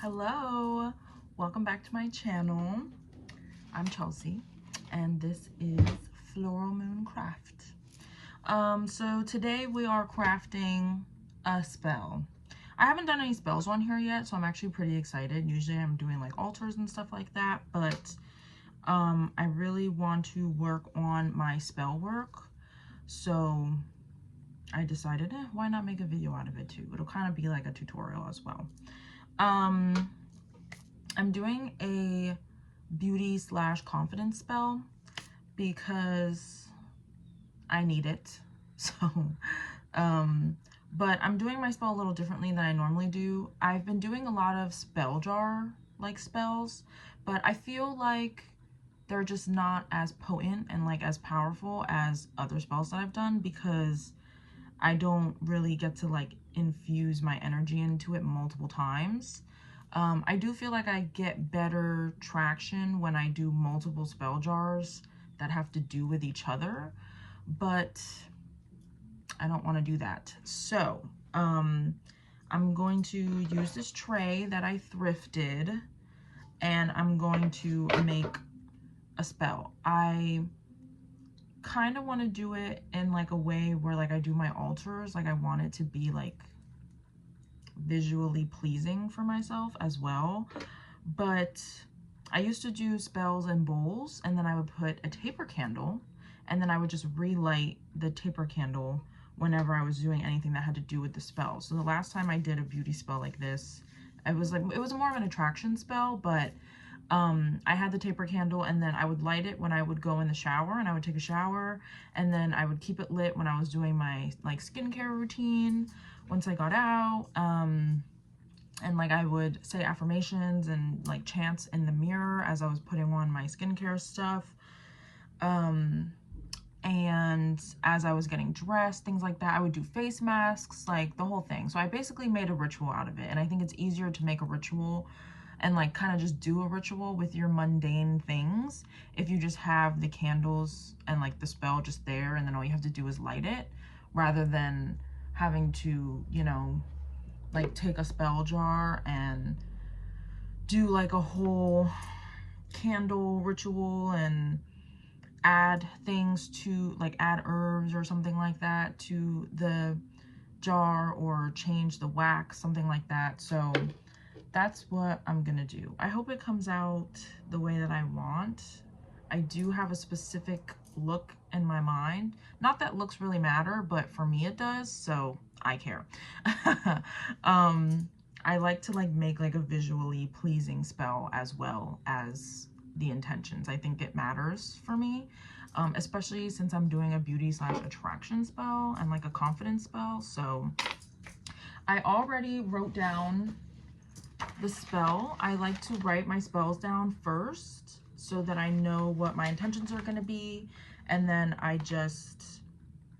Hello, welcome back to my channel. I'm Chelsea and this is Floral Moon Craft. So today we are crafting a spell. I haven't done any spells on here yet, so I'm actually pretty excited. Usually I'm doing like altars and stuff like that, but I really want to work on my spell work. So I decided, why not make a video out of it too? It'll kind of be like a tutorial as well. I'm doing a beauty / confidence spell because I need it. So, but I'm doing my spell a little differently than I normally do. I've been doing a lot of spell jar like spells, but I feel like they're just not as potent and like as powerful as other spells that I've done because I don't really get to like infuse my energy into it multiple times. I do feel like I get better traction when I do multiple spell jars that have to do with each other, but I don't want to do that. So I'm going to use this tray that I thrifted and I'm going to make a spell. I kind of want to do it in like a way where like I do my altars, like I want it to be like visually pleasing for myself as well. But I used to do spells in bowls and then I would put a taper candle and then I would just relight the taper candle whenever I was doing anything that had to do with the spell. So the last time I did a beauty spell like this, it was more of an attraction spell, but I had the taper candle and then I would light it when I would go in the shower and I would take a shower, and then I would keep it lit when I was doing my like skincare routine once I got out, and like I would say affirmations and like chants in the mirror as I was putting on my skincare stuff, and as I was getting dressed, things like that. I would do face masks, like the whole thing. So I basically made a ritual out of it, and I think it's easier to make a ritual and like kind of just do a ritual with your mundane things if you just have the candles and like the spell just there and then all you have to do is light it, rather than having to, you know, like take a spell jar and do like a whole candle ritual and add things to like add herbs or something like that to the jar or change the wax, something like that. So that's what I'm gonna do. I hope it comes out the way that I want. I do have a specific look in my mind. Not that looks really matter, but for me it does, so I care. I like to like make like a visually pleasing spell as well as the intentions. I think it matters for me, especially since I'm doing a beauty / attraction spell and like a confidence spell. So I already wrote down the spell. I like to write my spells down first so that I know what my intentions are going to be, and then I just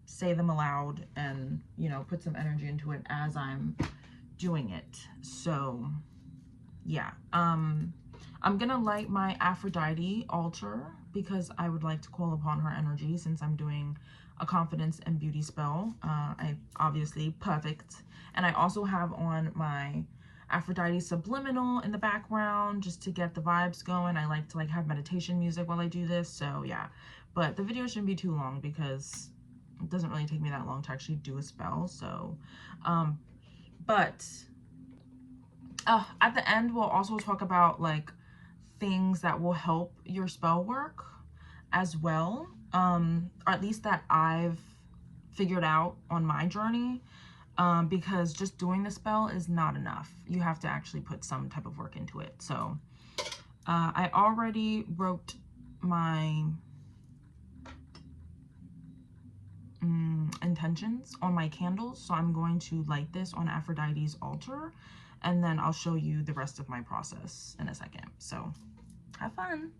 say them aloud and, you know, put some energy into it as I'm doing it. So yeah, I'm gonna light my Aphrodite altar because I would like to call upon her energy since I'm doing a confidence and beauty spell. I obviously perfect, and I also have on my Aphrodite subliminal in the background just to get the vibes going. I like to like have meditation music while I do this, so yeah. But the video shouldn't be too long because it doesn't really take me that long to actually do a spell. So but at the end we'll also talk about like things that will help your spell work as well, or at least that I've figured out on my journey. Because just doing the spell is not enough. You have to actually put some type of work into it. So I already wrote my intentions on my candles. So I'm going to light this on Aphrodite's altar, and then I'll show you the rest of my process in a second. So have fun.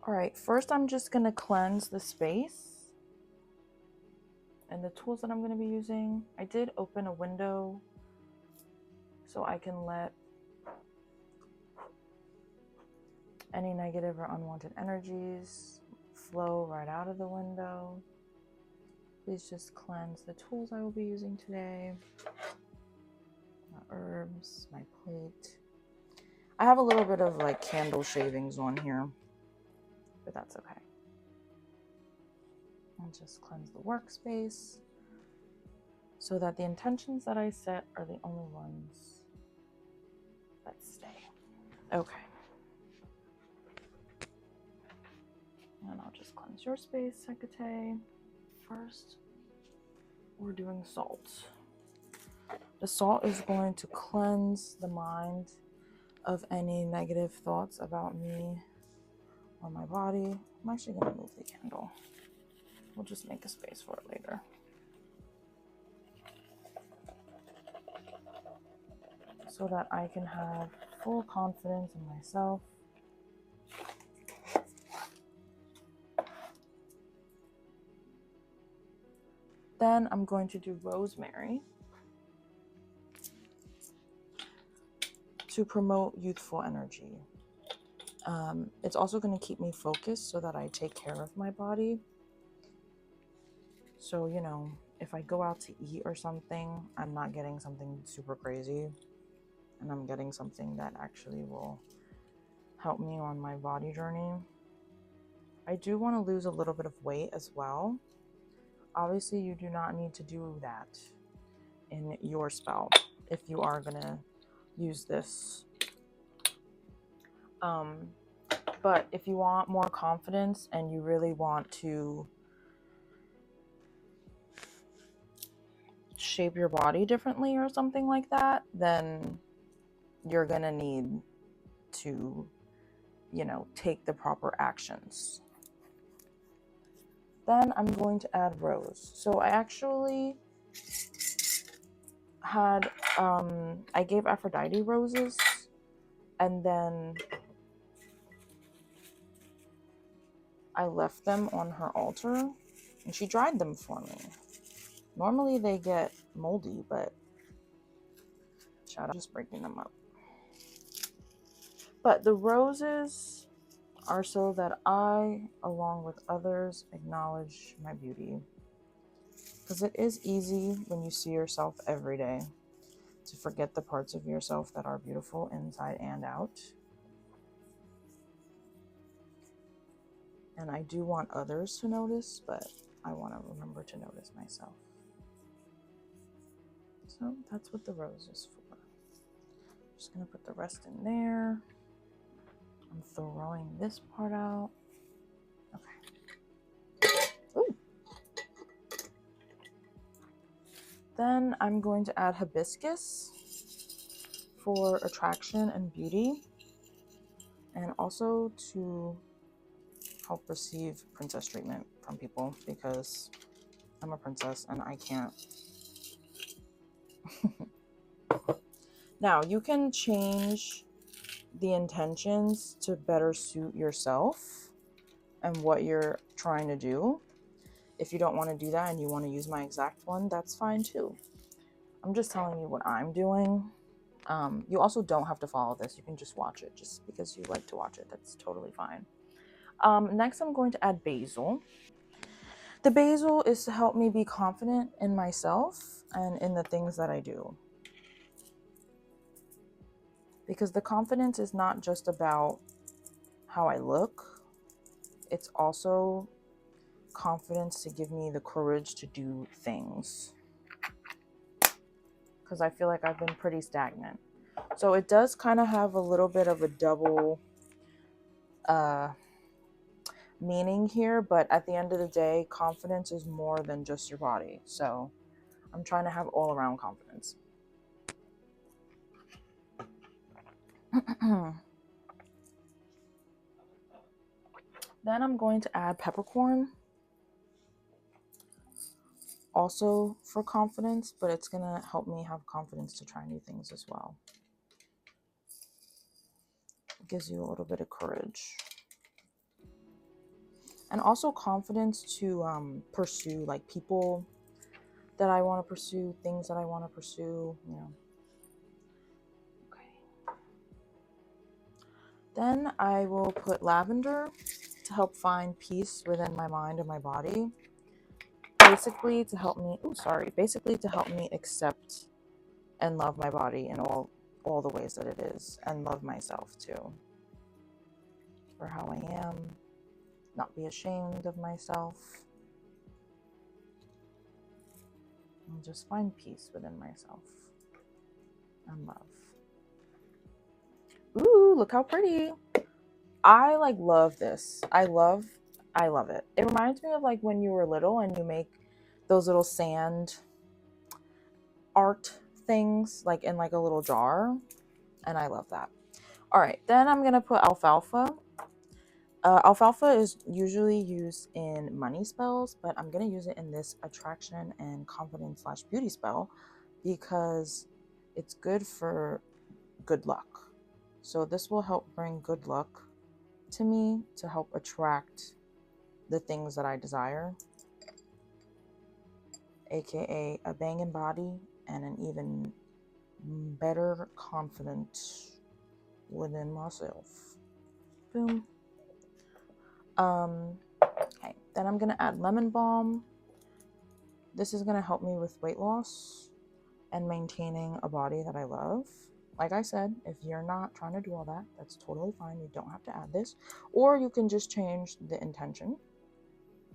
All right, first I'm just going to cleanse the space. And the tools that I'm going to be using, I did open a window so I can let any negative or unwanted energies flow right out of the window. Please just cleanse the tools I will be using today. My herbs, my plate. I have a little bit of like candle shavings on here, but that's okay. I'll just cleanse the workspace so that the intentions that I set are the only ones that stay. Okay. And I'll just cleanse your space, Hecate. First, we're doing salt. The salt is going to cleanse the mind of any negative thoughts about me or my body. I'm actually going to move the candle. We'll just make a space for it later. So that I can have full confidence in myself. Then I'm going to do rosemary to promote youthful energy. It's also going to keep me focused so that I take care of my body. So, you know, if I go out to eat or something, I'm not getting something super crazy. And I'm getting something that actually will help me on my body journey. I do want to lose a little bit of weight as well. Obviously, you do not need to do that in your spell if you are going to use this. But if you want more confidence and you really want to shape your body differently or something like that, then you're going to need to, you know, take the proper actions. Then I'm going to add rose. So I actually had, I gave Aphrodite roses, and then I left them on her altar, and she dried them for me. Normally they get moldy, but shout out, just breaking them up. But the roses are so that I, along with others, acknowledge my beauty. Because it is easy when you see yourself every day to forget the parts of yourself that are beautiful inside and out. And I do want others to notice, but I want to remember to notice myself. So that's what the rose is for. Just going to put the rest in there. I'm throwing this part out. Okay. Ooh. Then I'm going to add hibiscus for attraction and beauty, and also to help receive princess treatment from people, because I'm a princess and I can't. Now, you can change the intentions to better suit yourself and what you're trying to do. If you don't want to do that and you want to use my exact one, that's fine too. I'm just telling you what I'm doing. You also don't have to follow this. You can just watch it just because you like to watch it. That's totally fine. Next, I'm going to add basil. The basil is to help me be confident in myself and in the things that I do. Because the confidence is not just about how I look. It's also confidence to give me the courage to do things. Because I feel like I've been pretty stagnant. So it does kind of have a little bit of a double meaning here. But at the end of the day, confidence is more than just your body. So I'm trying to have all around confidence. Then I'm going to add peppercorn. Also for confidence, but it's going to help me have confidence to try new things as well. It gives you a little bit of courage. and also confidence to pursue like people that I want to pursue, things that I want to pursue, you know. Okay. Then I will put lavender to help find peace within my mind and my body. Basically to help me, basically to help me accept and love my body in all the ways that it is, and love myself too for how I am, not be ashamed of myself, and just find peace within myself and love. Ooh, look how pretty. I like love this. I love it. It reminds me of like when you were little and you make those little sand art things like in like a little jar, and I love that. All right, then I'm gonna put alfalfa. Alfalfa is usually used in money spells, but I'm gonna use it in this attraction and confidence / beauty spell because it's good for good luck. So this will help bring good luck to me to help attract the things that I desire, aka a banging body and an even better confidence within myself. Boom. Okay, then I'm gonna add lemon balm. This is gonna help me with weight loss and maintaining a body that I love. Like I said, if you're not trying to do all that, that's totally fine. You don't have to add this, or you can just change the intention.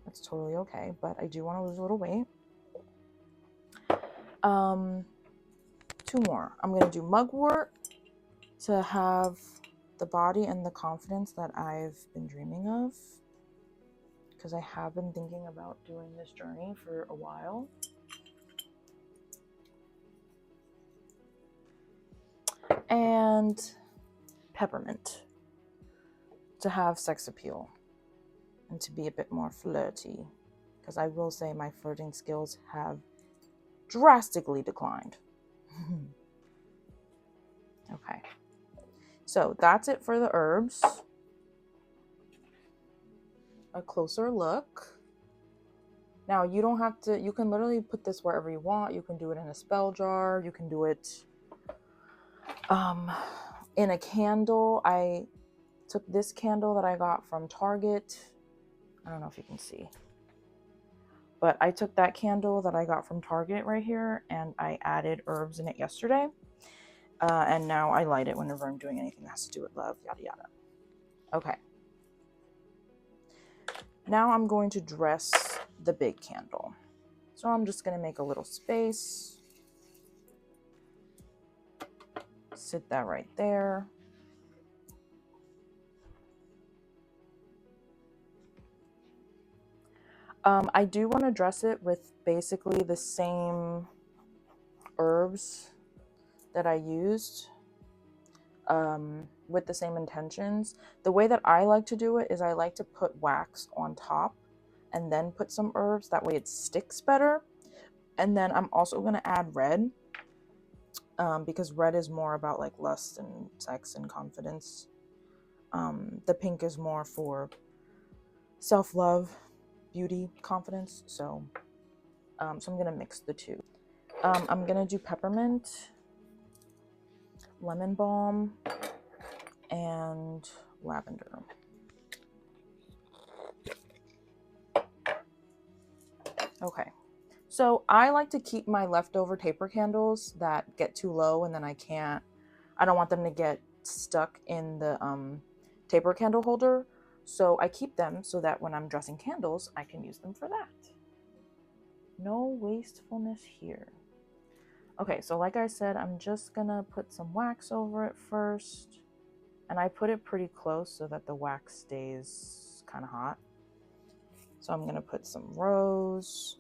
That's totally okay, but I do want to lose a little weight. 2 more. I'm gonna do mugwort to have the body and the confidence that I've been dreaming of, because I have been thinking about doing this journey for a while. And peppermint to have sex appeal and to be a bit more flirty, because I will say my flirting skills have drastically declined. Okay, so that's it for the herbs. A closer look. Now you don't have to, you can literally put this wherever you want. You can do it in a spell jar. You can do it in a candle. I took this candle that I got from Target. I don't know if you can see, but I took that candle that I got from Target right here and I added herbs in it yesterday. And now I light it whenever I'm doing anything that has to do with love, yada yada. Okay. Now I'm going to dress the big candle. So I'm just going to make a little space. Sit that right there. I do want to dress it with basically the same herbs that I used, with the same intentions. The way that I like to do it is I like to put wax on top and then put some herbs. That way it sticks better. And then I'm also going to add red, because red is more about like lust and sex and confidence. The pink is more for self-love, beauty, confidence. So I'm going to mix the two. I'm going to do peppermint, lemon balm, and lavender. Okay, so I like to keep my leftover taper candles that get too low and then I don't want them to get stuck in the taper candle holder. So I keep them so that when I'm dressing candles, I can use them for that. No wastefulness here. Okay, so like I said, I'm just gonna put some wax over it first. And I put it pretty close so that the wax stays kind of hot. So I'm gonna put some rose.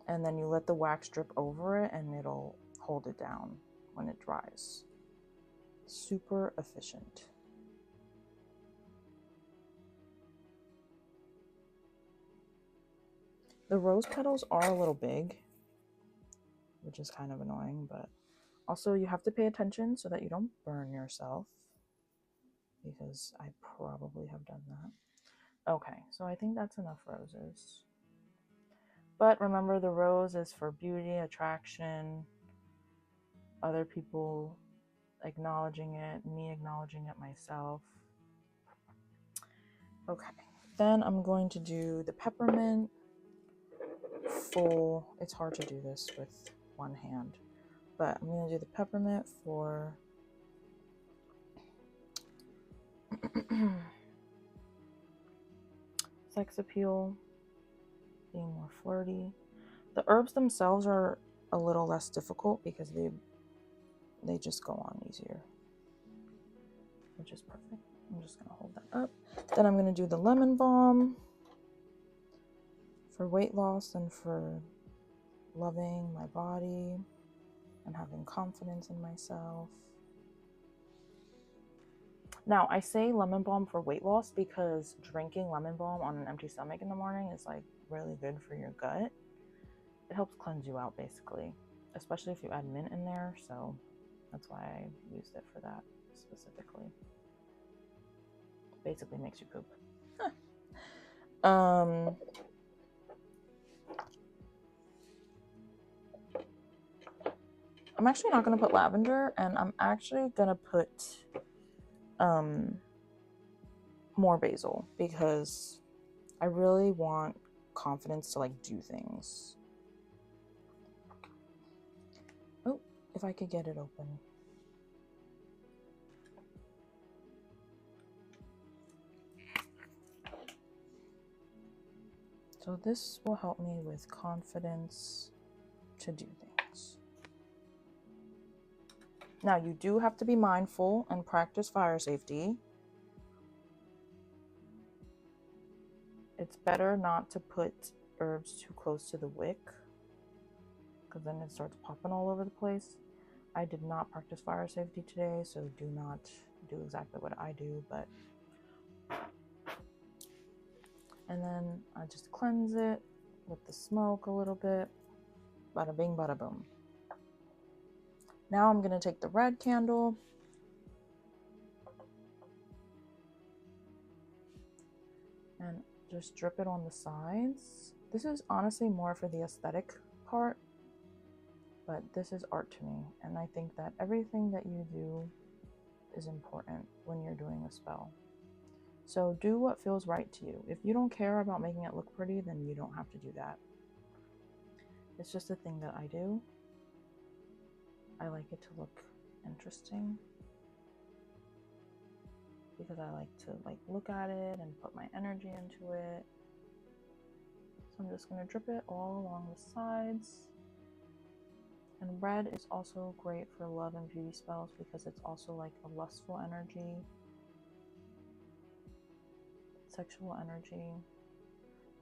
And then you let the wax drip over it and it'll hold it down when it dries. Super efficient. The rose petals are a little big, which is kind of annoying, but also you have to pay attention so that you don't burn yourself. because I probably have done that. Okay, so I think that's enough roses. But remember, the rose is for beauty, attraction, other people acknowledging it, me acknowledging it myself. Okay, then I'm going to do the peppermint full. It's hard to do this with one hand, but I'm going to do the peppermint for sex appeal, being more flirty. The herbs themselves are a little less difficult because they just go on easier, which is perfect. I'm just going to hold that up. Then I'm going to do the lemon balm for weight loss and for loving my body and having confidence in myself. Now, I say lemon balm for weight loss because drinking lemon balm on an empty stomach in the morning is like really good for your gut. It helps cleanse you out basically, especially if you add mint in there. So that's why I used it for that specifically. Basically makes you poop. I'm actually not going to put lavender, and I'm actually going to put more basil because I really want confidence to like do things. Oh, if I could get it open. So this will help me with confidence to do things. Now you do have to be mindful and practice fire safety. It's better not to put herbs too close to the wick because then it starts popping all over the place. I did not practice fire safety today, so do not do exactly what I do, but and then I just cleanse it with the smoke a little bit. Bada bing, bada boom. Now I'm going to take the red candle and just drip it on the sides. This is honestly more for the aesthetic part, but this is art to me, and I think that everything that you do is important when you're doing a spell. So do what feels right to you. If you don't care about making it look pretty, then you don't have to do that. It's just a thing that I do. I like it to look interesting because I like to look at it and put my energy into it. So I'm just going to drip it all along the sides. And red is also great for love and beauty spells because it's also like a lustful energy, sexual energy.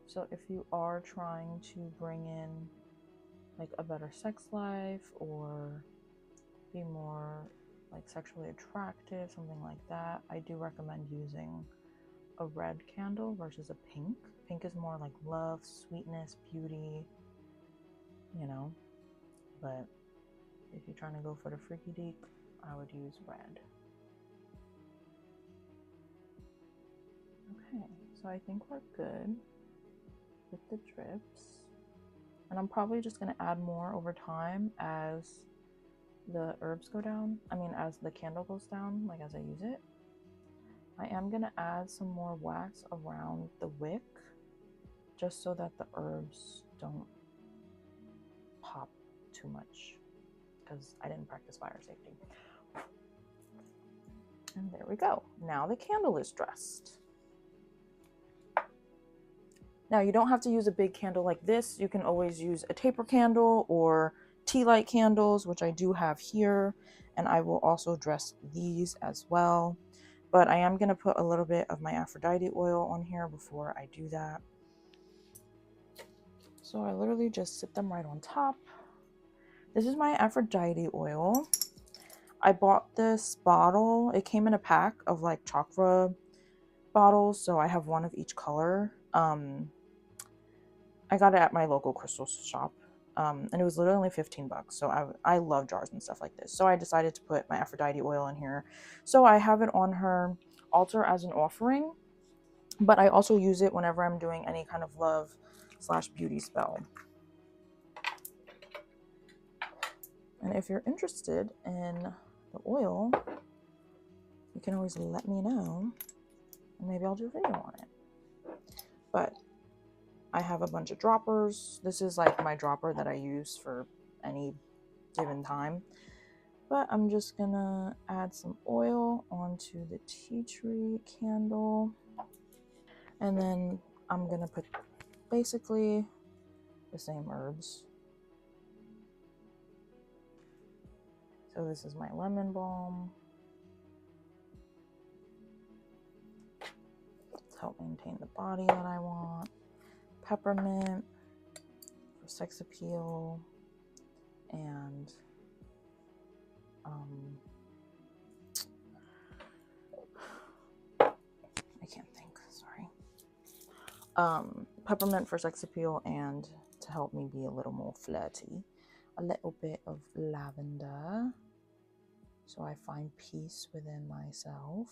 So if you are trying to bring in like a better sex life or be more like sexually attractive, something like that, I do recommend using a red candle versus a pink. Pink is more like love, sweetness, beauty, you know, but if you're trying to go for the freaky deek, I would use red. Okay, so I think we're good with the drips. And I'm probably just going to add more over time as the herbs go down. I mean, as the candle goes down, like as I use it. I am going to add some more wax around the wick just so that the herbs don't pop too much because I didn't practice fire safety. And there we go. Now the candle is dressed. Now you don't have to use a big candle like this. You can always use a taper candle or tea light candles, which I do have here. And I will also dress these as well. But I am going to put a little bit of my Aphrodite oil on here before I do that. So I literally just sit them right on top. This is my Aphrodite oil. I bought this bottle. It came in a pack of like chakra bottles, so I have one of each color. I got it at my local crystal shop, and it was literally only 15 bucks. So I love jars and stuff like this. So I decided to put my Aphrodite oil in here. So I have it on her altar as an offering, but I also use it whenever I'm doing any kind of love/beauty spell. And if you're interested in the oil, you can always let me know, and maybe I'll do a video on it. But I have a bunch of droppers. This is like my dropper that I use for any given time. But I'm just gonna add some oil onto the tea tree candle. And then I'm gonna put basically the same herbs. So this is my lemon balm to help maintain the body that I want. Peppermint for sex appeal, and I can't think, sorry. Peppermint for sex appeal and to help me be a little more flirty. A little bit of lavender, so I find peace within myself.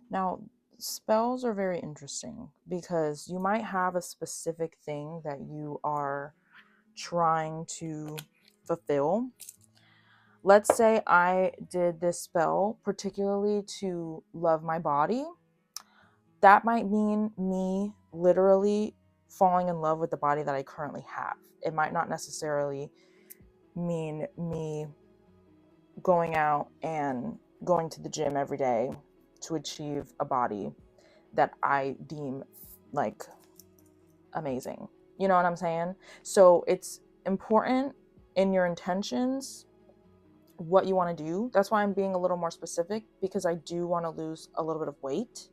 Now, spells are very interesting because you might have a specific thing that you are trying to fulfill. Let's say I did this spell particularly to love my body. That might mean me literally falling in love with the body that I currently have. It might not necessarily mean me going out and going to the gym every day to achieve a body that I deem like amazing. You know what I'm saying? So it's important in your intentions what you want to do. That's why I'm being a little more specific, because I do want to lose a little bit of weight,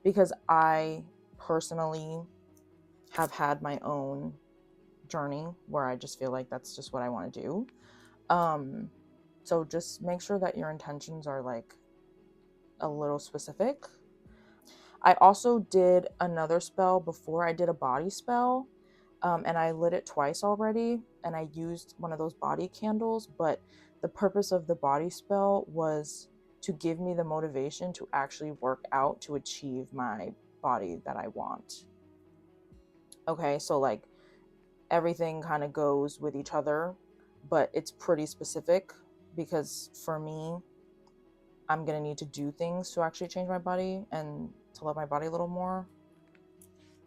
because I personally have had my own journey where I just feel like that's just what I want to do. So just make sure that your intentions are like a little specific. I also did another spell before I did a body spell, and I lit it twice already, and I used one of those body candles, but the purpose of the body spell was to give me the motivation to actually work out to achieve my body that I want. Okay, so like everything kind of goes with each other, but it's pretty specific because for me, I'm gonna need to do things to actually change my body and to love my body a little more.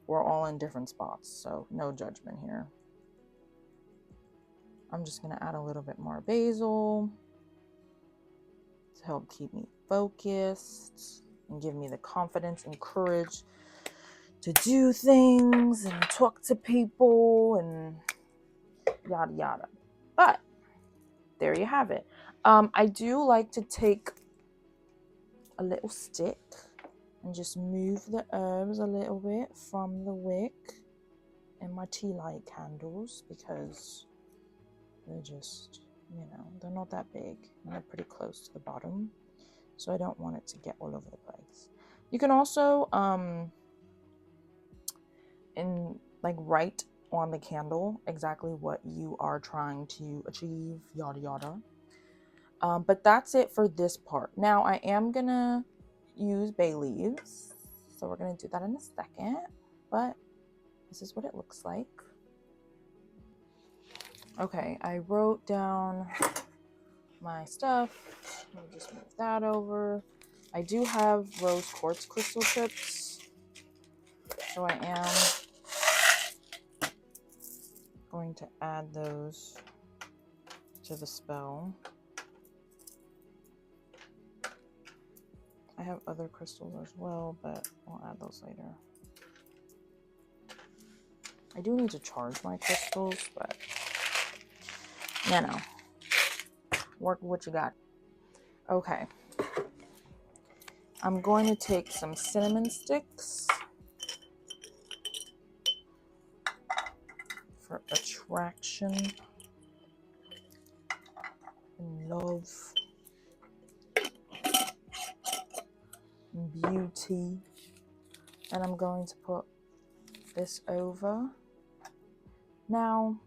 We're all in different spots, so no judgment here. I'm just gonna add a little bit more basil to help keep me focused and give me the confidence and courage to do things and talk to people and yada yada. But there you have it. I do like to take a little stick and just move the herbs a little bit from the wick in my tea light candles, because they're just, you know, they're not that big and they're pretty close to the bottom, so I don't want it to get all over the place. You can also write on the candle exactly what you are trying to achieve, yada yada. But that's it for this part. Now I am gonna use bay leaves, so we're gonna do that in a second, but this is what it looks like. Okay, I wrote down my stuff. Let me just move that over. I do have rose quartz crystal chips, so I am going to add those to the spell. I have other crystals as well, but I'll add those later. I do need to charge my crystals, but you know, work with what you got. Okay. I'm going to take some cinnamon sticks for attraction and love and beauty. And I'm going to put this over. Now,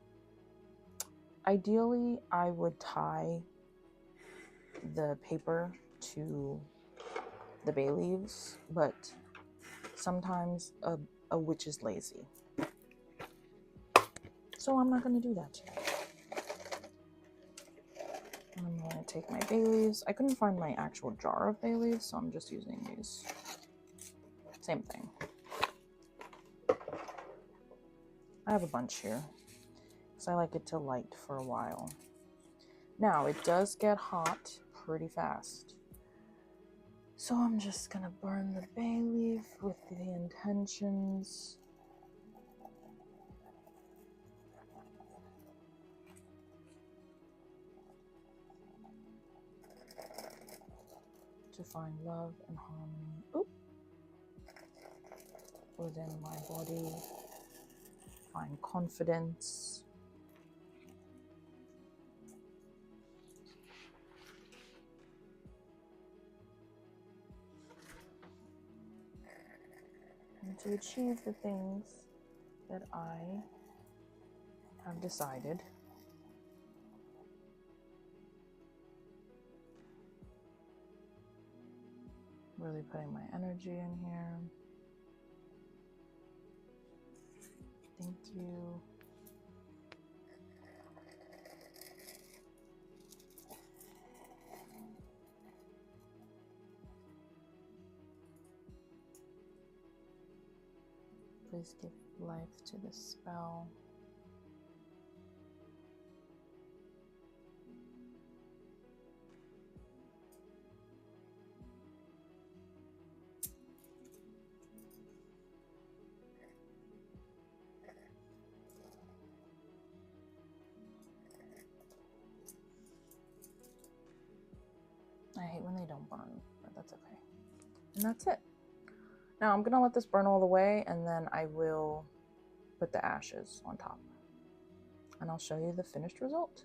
ideally, I would tie the paper to the bay leaves, but sometimes a witch is lazy. So I'm not going to do that today. I'm going to take my bay leaves. I couldn't find my actual jar of bay leaves, so I'm just using these. Same thing. I have a bunch here because I like it to light for a while. Now, it does get hot pretty fast. So I'm just going to burn the bay leaf with the intentions to find love and harmony within my body, find confidence. And to achieve the things that I have decided. Really putting my energy in here. Thank you. Please give life to the spell. I hate when they don't burn, but that's okay. And that's it. Now I'm gonna let this burn all the way, and then I will put the ashes on top. And I'll show you the finished result.